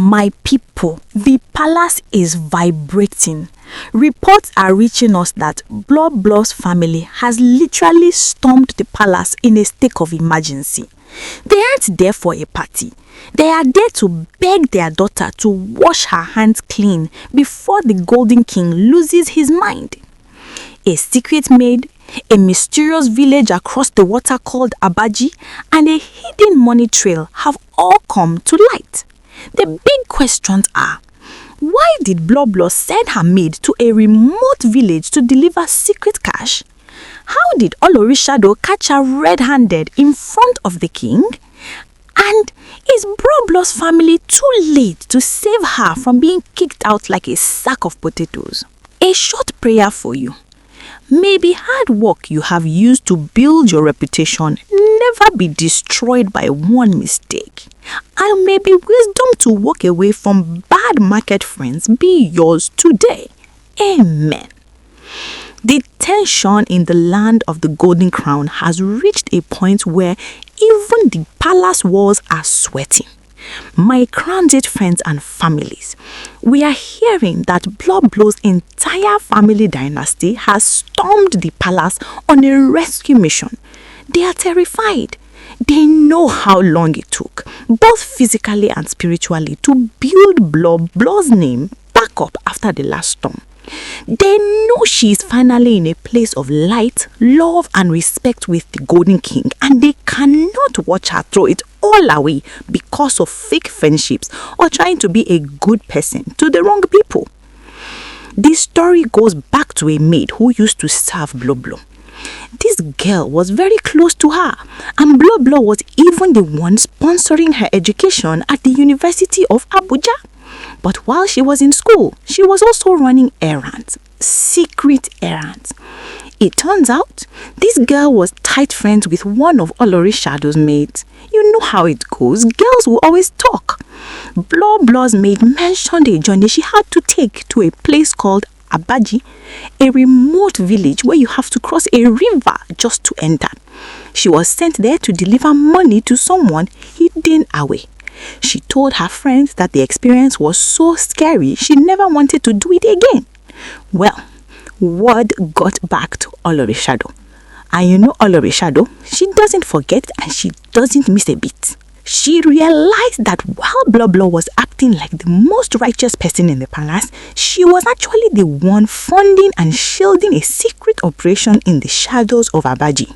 My people, the palace is vibrating. Reports are reaching us that Bloblo'S family has literally stormed the palace in a state of emergency. They aren't there for a party. They are there to beg their daughter to wash her hands clean before the Golden King loses his mind. A secret maid, a mysterious village across the water called Abaji, and a hidden money trail have all come to light. The big questions are, why did Bloblo send her maid to a remote village to deliver secret cash? How did Olorishado catch her red-handed in front of the king? And is Bloblo's family too late to save her from being kicked out like a sack of potatoes? A short prayer for you. May the hard work you have used to build your reputation never be destroyed by one mistake. And may the wisdom to walk away from bad market friends be yours today. Amen. The tension in the land of the Golden Crown has reached a point where even the palace walls are sweating. My crowned friends and families, we are hearing that Bloblo's entire family dynasty has stormed the palace on a rescue mission. They are terrified. They know how long it took, both physically and spiritually, to build Bloblo's name back up after the last storm. They know she is finally in a place of light, love and respect with the Golden King, and they cannot watch her throw it all away because of fake friendships or trying to be a good person to the wrong people. This story goes back to a maid who used to serve Bloblo. This girl was very close to her, and Bloblo was even the one sponsoring her education at the University of Abuja. But while she was in school, she was also running errands, secret errands. It turns out, this girl was tight friends with one of Olorishado's maids. You know how it goes, girls will always talk. Bloblo's maid mentioned a journey she had to take to a place called Abaji, a remote village where you have to cross a river just to enter. She was sent there to deliver money to someone hidden away. She told her friends that the experience was so scary she never wanted to do it again. Well, word got back to Olorishado. And you know Olorishado, she doesn't forget and she doesn't miss a beat. She realized that while Bloblo was acting like the most righteous person in the palace, she was actually the one funding and shielding a secret operation in the shadows of Abaji.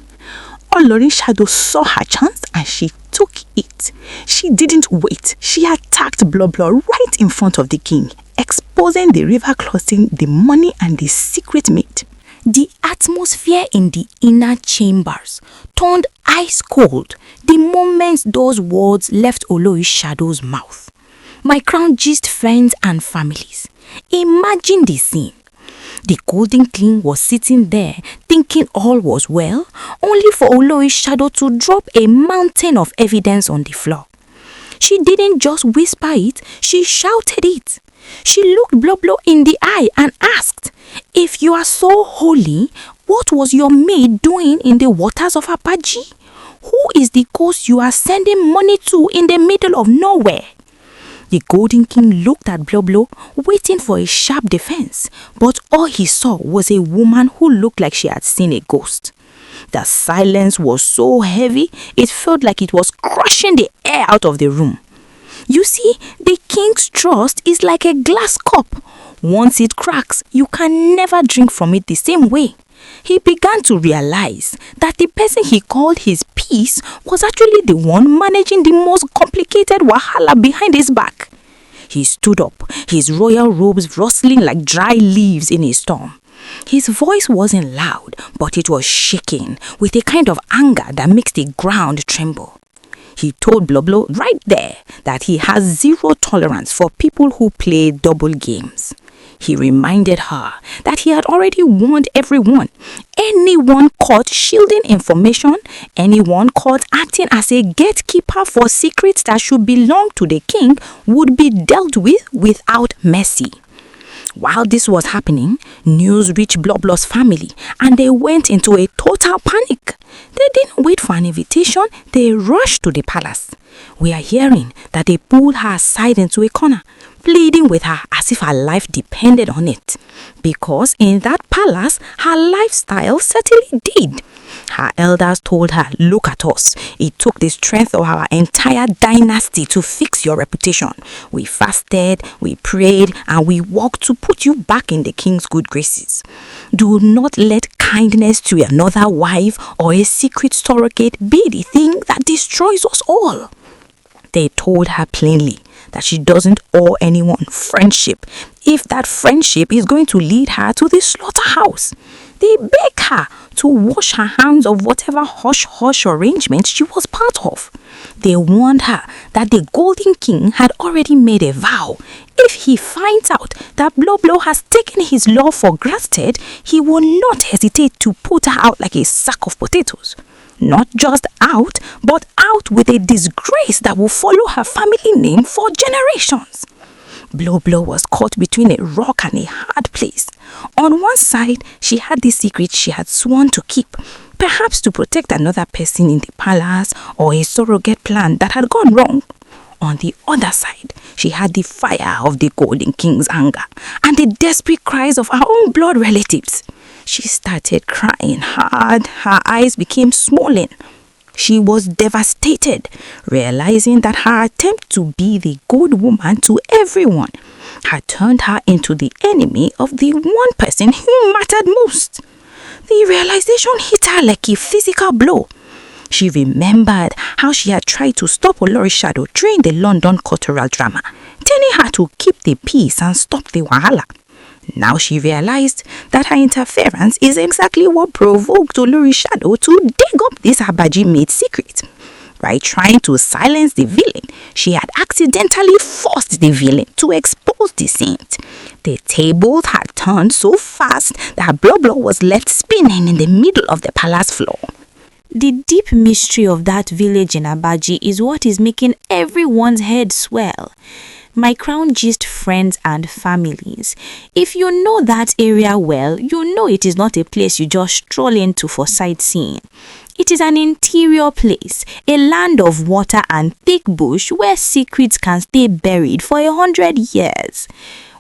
Olorishado saw her chance and she took it. She didn't wait. She attacked Bloblo right in front of the king, exposing the river crossing, the money and the secret maid. The atmosphere in the inner chambers turned ice cold the moment those words left Olorishado's mouth. My crown gist friends and families, imagine the scene. The Golden King was sitting there thinking all was well, only for Olorishado to drop a mountain of evidence on the floor. She didn't just whisper it, she shouted it. She looked Bloblo in the eye and asked, "If you are so holy, what was your maid doing in the waters of Abaji? Who is the ghost you are sending money to in the middle of nowhere?" The Golden King looked at Bloblo, waiting for a sharp defense, but all he saw was a woman who looked like she had seen a ghost. The silence was so heavy, it felt like it was crushing the air out of the room. You see, the king's trust is like a glass cup. Once it cracks, you can never drink from it the same way. He began to realize that the person he called his peace was actually the one managing the most complicated wahala behind his back. He stood up, his royal robes rustling like dry leaves in a storm. His voice wasn't loud, but it was shaking with a kind of anger that makes the ground tremble. He told Bloblo right there that he has zero tolerance for people who play double games. He reminded her that he had already warned everyone. Anyone caught shielding information, anyone caught acting as a gatekeeper for secrets that should belong to the king would be dealt with without mercy. While this was happening, news reached Bloblo's family and they went into a total panic. They didn't wait for an invitation, they rushed to the palace. We are hearing that they pulled her aside into a corner, pleading with her as if her life depended on it. Because in that palace, her lifestyle certainly did. Her elders told her, "Look at us. It took the strength of our entire dynasty to fix your reputation. We fasted, we prayed, and we worked to put you back in the king's good graces. Do not let kindness to another wife or a secret surrogate be the thing that destroys us all." They told her plainly that she doesn't owe anyone friendship if that friendship is going to lead her to the slaughterhouse. They begged her to wash her hands of whatever hush-hush arrangement she was part of. They warned her that the Golden King had already made a vow. If he finds out that Bloblo has taken his love for granted, he will not hesitate to put her out like a sack of potatoes. Not just out, but out with a disgrace that will follow her family name for generations. Bloblo was caught between a rock and a hard place. On one side, she had the secret she had sworn to keep, perhaps to protect another person in the palace or a surrogate plan that had gone wrong. On the other side, she had the fire of the Golden King's anger and the desperate cries of her own blood relatives. She started crying hard. Her eyes became swollen. She was devastated, realizing that her attempt to be the good woman to everyone had turned her into the enemy of the one person who mattered most. The realization hit her like a physical blow. She remembered how she had tried to stop Olorishadow during the London cultural drama, telling her to keep the peace and stop the wahala. Now she realized that her interference is exactly what provoked Olorishadow to dig up this Abaji maid secret. By trying to silence the villain, she had accidentally forced the villain to expose the saint. The tables had turned so fast that Bloblo was left spinning in the middle of the palace floor. The deep mystery of that village in Abaji is what is making everyone's head swell. My Crown Gist friends and families, if you know that area well, you know it is not a place you just stroll into for sightseeing. It is an interior place, a land of water and thick bush where secrets can stay buried for 100 years.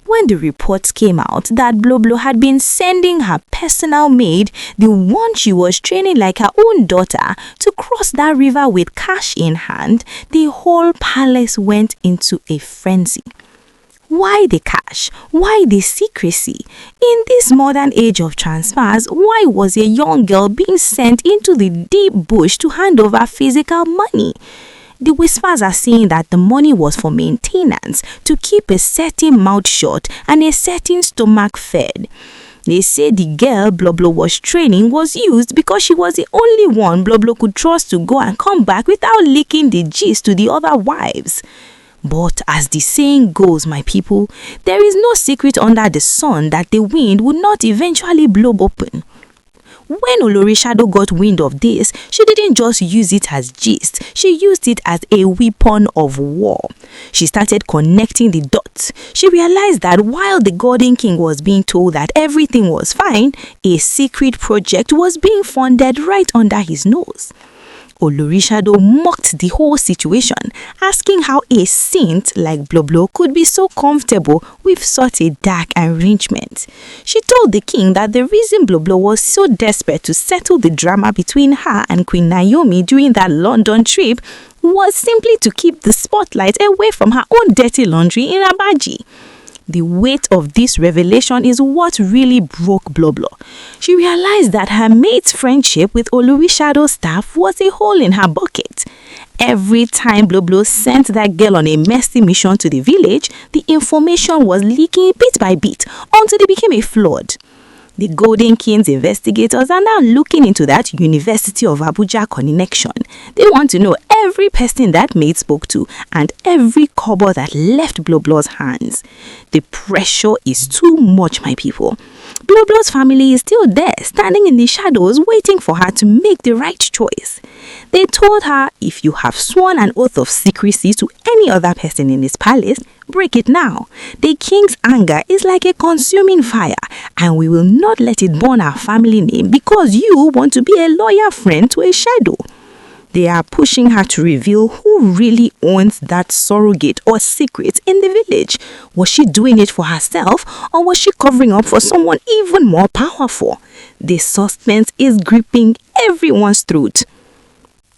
When the reports came out that Bloblo had been sending her personal maid, the one she was training like her own daughter, to cross that river with cash in hand, the whole palace went into a frenzy. Why the cash? Why the secrecy? In this modern age of transfers, why was a young girl being sent into the deep bush to hand over physical money? The whispers are saying that the money was for maintenance, to keep a certain mouth shut and a certain stomach fed. They say the girl Bloblo was training was used because she was the only one Bloblo could trust to go and come back without leaking the gist to the other wives. But as the saying goes, my people, there is no secret under the sun that the wind would not eventually blow open. When Olorishadow got wind of this, she didn't just use it as gist, she used it as a weapon of war. She started connecting the dots. She realized that while the Golden King was being told that everything was fine, a secret project was being funded right under his nose. Olorishadow mocked the whole situation, asking how a saint like Bloblo could be so comfortable with such a dark arrangement. She told the king that the reason Bloblo was so desperate to settle the drama between her and Queen Naomi during that London trip was simply to keep the spotlight away from her own dirty laundry in Abaji. The weight of this revelation is what really broke Bloblo. She realized that her maid's friendship with Olorishado's staff was a hole in her bucket. Every time Bloblo sent that girl on a messy mission to the village, the information was leaking bit by bit until it became a flood. The Golden King's investigators are now looking into that University of Abuja connection. They want to know every person that maid spoke to and every kobo that left Bloblo's hands. The pressure is too much, my people. Bloblo's family is still there, standing in the shadows, waiting for her to make the right choice. They told her, if you have sworn an oath of secrecy to any other person in this palace, break it now. The king's anger is like a consuming fire, and we will not let it burn our family name because you want to be a loyal friend to a shadow. They are pushing her to reveal who really owns that surrogate or secret in the village. Was she doing it for herself, or was she covering up for someone even more powerful? The suspense is gripping everyone's throat.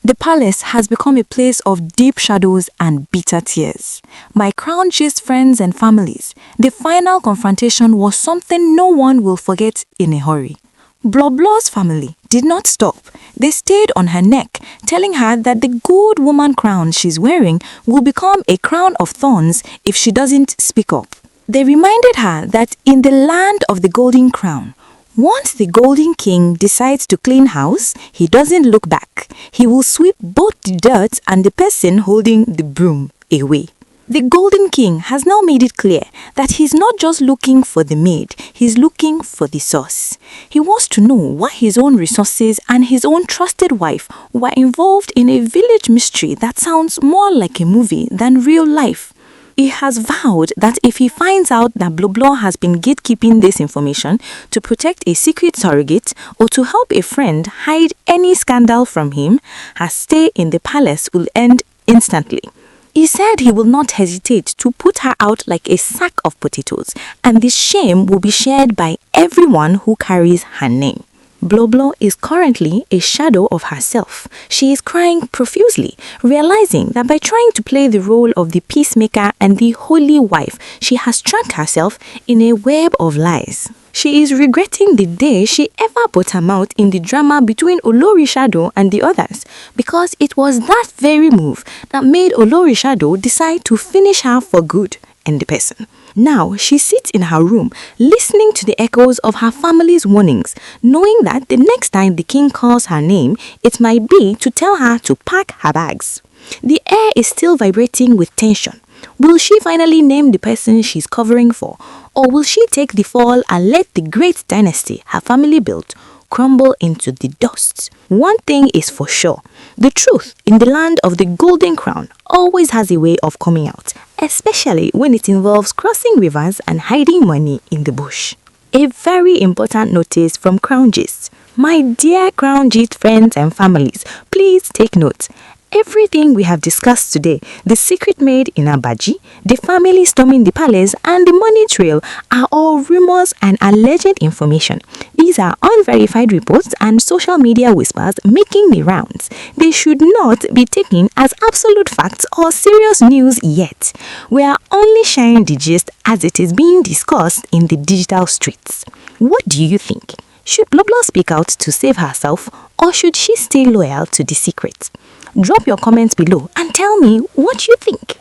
The palace has become a place of deep shadows and bitter tears. My crown-chased friends and families, the final confrontation was something no one will forget in a hurry. Bloblo'S family did not stop. They stayed on her neck, telling her that the good woman crown she's wearing will become a crown of thorns if she doesn't speak up. They reminded her that in the land of the golden crown, once the golden king decides to clean house, he doesn't look back. He will sweep both the dirt and the person holding the broom away. The golden king has now made it clear that he's not just looking for the maid, he's looking for the source. He wants to know why his own resources and his own trusted wife were involved in a village mystery that sounds more like a movie than real life. He has vowed that if he finds out that Bloblo has been gatekeeping this information to protect a secret surrogate or to help a friend hide any scandal from him, her stay in the palace will end instantly. He said he will not hesitate to put her out like a sack of potatoes, and the shame will be shared by everyone who carries her name. Bloblo is currently a shadow of herself. She is crying profusely, realizing that by trying to play the role of the peacemaker and the holy wife, she has trapped herself in a web of lies. She is regretting the day she ever put her mouth in the drama between Olori Shadow and the others, because it was that very move that made Olori Shadow decide to finish her for good and the person. Now, she sits in her room, listening to the echoes of her family's warnings, knowing that the next time the king calls her name, it might be to tell her to pack her bags. The air is still vibrating with tension. Will she finally name the person she's covering for, or will she take the fall and let the great dynasty her family built crumble into the dust? One thing is for sure, the truth in the land of the golden crown always has a way of coming out, especially when it involves crossing rivers and hiding money in the bush. A very important notice from Crown Gist. My dear Crown Gist friends and families, please take note. Everything we have discussed today, the secret maid in Abaji, the family storming the palace, and the money trail are all rumors and alleged information. These are unverified reports and social media whispers making the rounds. They should not be taken as absolute facts or serious news yet. We are only sharing the gist as it is being discussed in the digital streets. What do you think? Should Bloblo speak out to save herself, or should she stay loyal to the secret? Drop your comments below and tell me what you think.